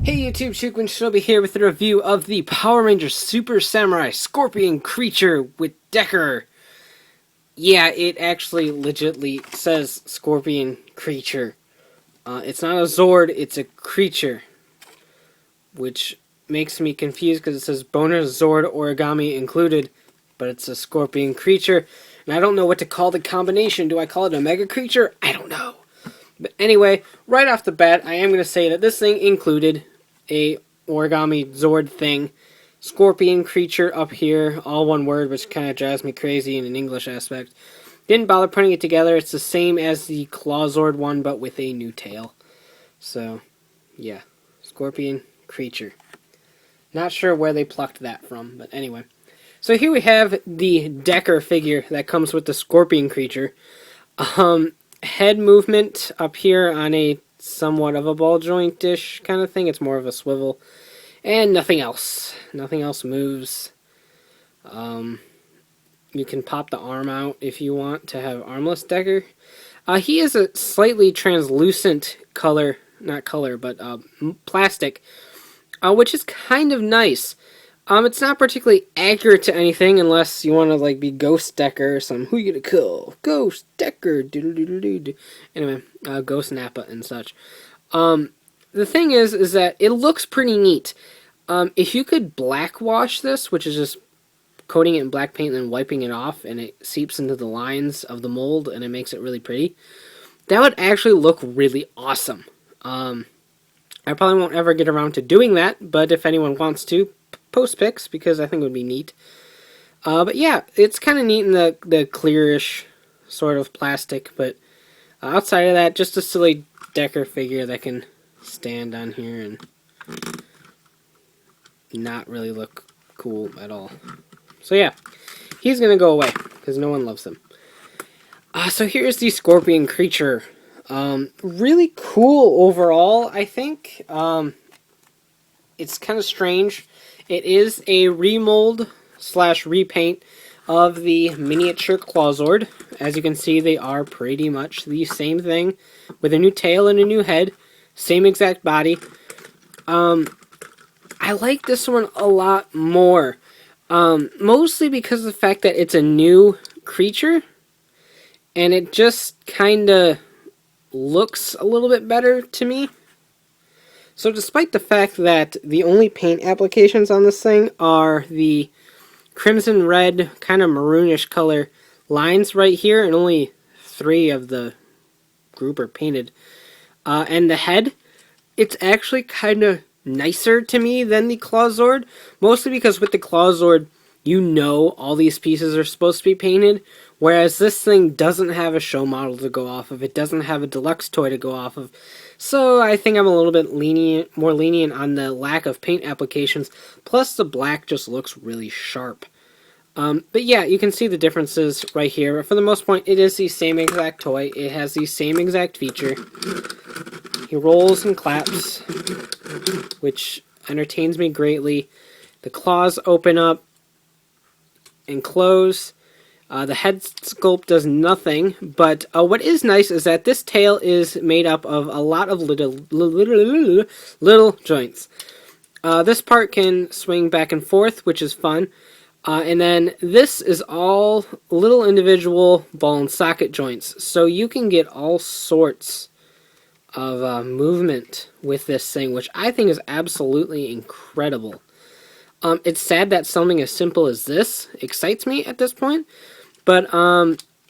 Hey YouTube, Shukwin Shinobi here with a review of the Power Rangers Super Samurai ScorpionCreature with Deker. Yeah, it actually legitly says ScorpionCreature. It's not a Zord, it's a creature. Which makes me confused because it says bonus Zord origami included, but it's a ScorpionCreature. And I don't know what to call the combination. Do I call it a Mega Creature? I don't know. But anyway, right off the bat, I am going to say that this thing included a origami Zord thing, ScorpionCreature up here, all one word, which kind of drives me crazy in an English aspect. Didn't bother putting it together. It's the same as the ClawZord one, but with a new tail. So, yeah, ScorpionCreature. Not sure where they plucked that from, but anyway. So here we have the Deker figure that comes with the ScorpionCreature. Head movement up here on a somewhat of a ball joint-ish kind of thing. It's more of a swivel. And nothing else. Nothing else moves. You can pop the arm out if you want to have armless Deker. He is a slightly translucent color, not color, but plastic, which is kind of nice. It's not particularly accurate to anything unless you want to like be Ghost Deker or something. Who you gonna kill? Ghost Deker. Doodle-doodle-doo. Anyway, Ghost Nappa and such. The thing is that it looks pretty neat. If you could black wash this, which is just coating it in black paint and then wiping it off, and it seeps into the lines of the mold and it makes it really pretty, that would actually look really awesome. I probably won't ever get around to doing that, but if anyone wants to, post pics, because I think it would be neat. But yeah, it's kind of neat in the clearish sort of plastic, but outside of that, just a silly Deker figure that can stand on here and not really look cool at all. So yeah, he's going to go away, because no one loves him. So here's the ScorpionCreature. Really cool overall, I think. It's kind of strange. It is a remold / repaint of the miniature ClawZord. As you can see, they are pretty much the same thing, with a new tail and a new head. Same exact body. I like this one a lot more. Mostly because of the fact that it's a new creature, and it just kind of looks a little bit better to me. So despite the fact that the only paint applications on this thing are the crimson red, kind of maroonish color lines right here, and only 3 of the group are painted, and the head, it's actually kind of nicer to me than the ClawZord, mostly because with the ClawZord, you know all these pieces are supposed to be painted, whereas this thing doesn't have a show model to go off of, it doesn't have a deluxe toy to go off of, so I think I'm a little bit more lenient on the lack of paint applications, plus the black just looks really sharp. But yeah, you can see the differences right here, but for the most part, it is the same exact toy, it has the same exact feature. He rolls and claps, which entertains me greatly. The claws open up and close. The head sculpt does nothing, but what is nice is that this tail is made up of a lot of little joints. This part can swing back and forth, which is fun. And then this is all little individual ball and socket joints, so you can get all sorts of movement with this thing, which I think is absolutely incredible. It's sad that something as simple as this excites me at this point, but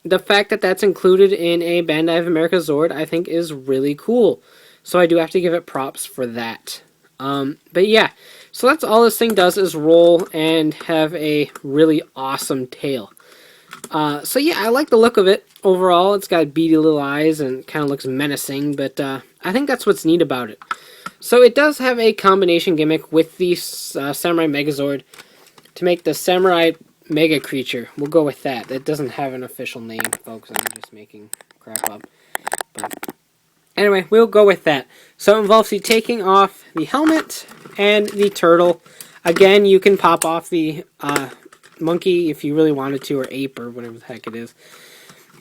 the fact that that's included in a Bandai of America Zord, I think is really cool. So I do have to give it props for that. But yeah, so that's all this thing does is roll and have a really awesome tail. So yeah, I like the look of it overall. It's got beady little eyes and kind of looks menacing, but I think that's what's neat about it. So it does have a combination gimmick with the Samurai Megazord to make the Samurai Mega Creature. We'll go with that. It doesn't have an official name, folks. I'm just making crap up. But anyway, we'll go with that. So it involves you taking off the helmet and the turtle. Again, you can pop off the monkey if you really wanted to, or ape, or whatever the heck it is.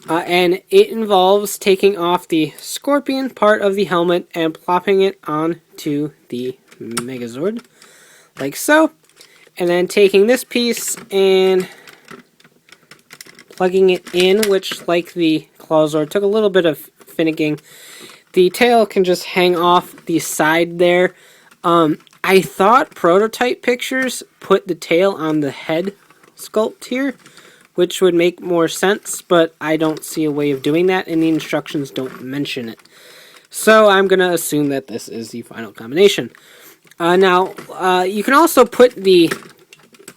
And it involves taking off the scorpion part of the helmet and plopping it onto the Megazord, like so. And then taking this piece and plugging it in, which, like the ClawZord, took a little bit of finicking. The tail can just hang off the side there. I thought Prototype Pictures put the tail on the head sculpt here, which would make more sense, but I don't see a way of doing that, and the instructions don't mention it. So I'm going to assume that this is the final combination. Now, you can also put the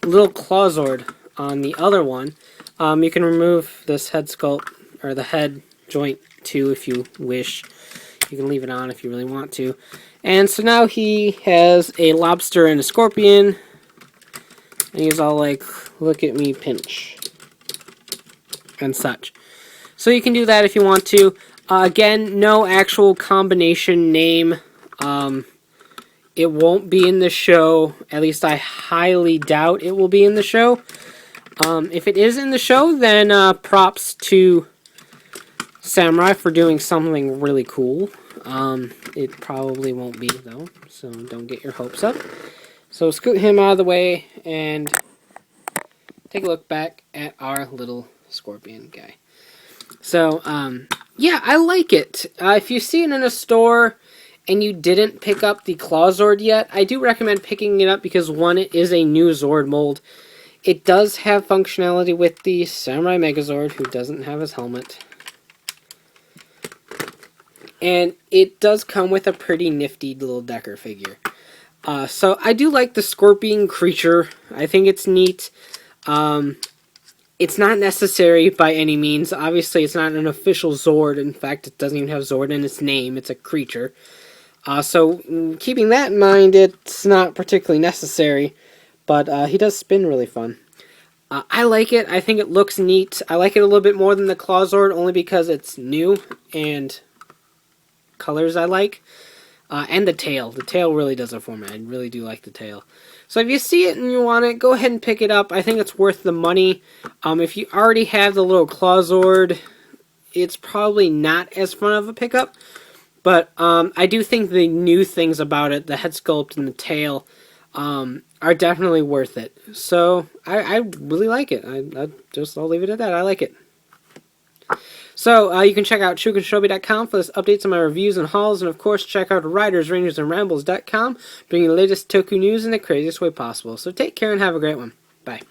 little ClawZord on the other one. You can remove this head sculpt, or the head joint too, if you wish. You can leave it on if you really want to. And so now he has a lobster and a scorpion. And he's all like, look at me pinch. And such. So you can do that if you want to. Again, no actual combination name. It won't be in the show. At least I highly doubt it will be in the show. If it is in the show, then props to Samurai for doing something really cool. It probably won't be, though, so don't get your hopes up. So scoot him out of the way and take a look back at our little scorpion guy. So, yeah, I like it. If you see it in a store and you didn't pick up the ClawZord yet, I do recommend picking it up because, one, it is a new Zord mold. It does have functionality with the Samurai Megazord, who doesn't have his helmet. And it does come with a pretty nifty little Deker figure. So I do like the ScorpionCreature. I think it's neat. It's not necessary by any means. Obviously, it's not an official Zord. In fact, it doesn't even have Zord in its name. It's a creature. So keeping that in mind, it's not particularly necessary. But he does spin really fun. I like it. I think it looks neat. I like it a little bit more than the ClawZord, only because it's new and colors I like. And the tail. The tail really does it for me. I really do like the tail. So if you see it and you want it, go ahead and pick it up. I think it's worth the money. If you already have the little ClawZord, it's probably not as fun of a pickup. But I do think the new things about it, the head sculpt and the tail, are definitely worth it. So I really like it. I'll leave it at that. I like it. So you can check out shukenshobi.com for updates on my reviews and hauls, and of course check out ridersrangersandrambles.com, bringing the latest Toku news in the craziest way possible. So take care and have a great one. Bye.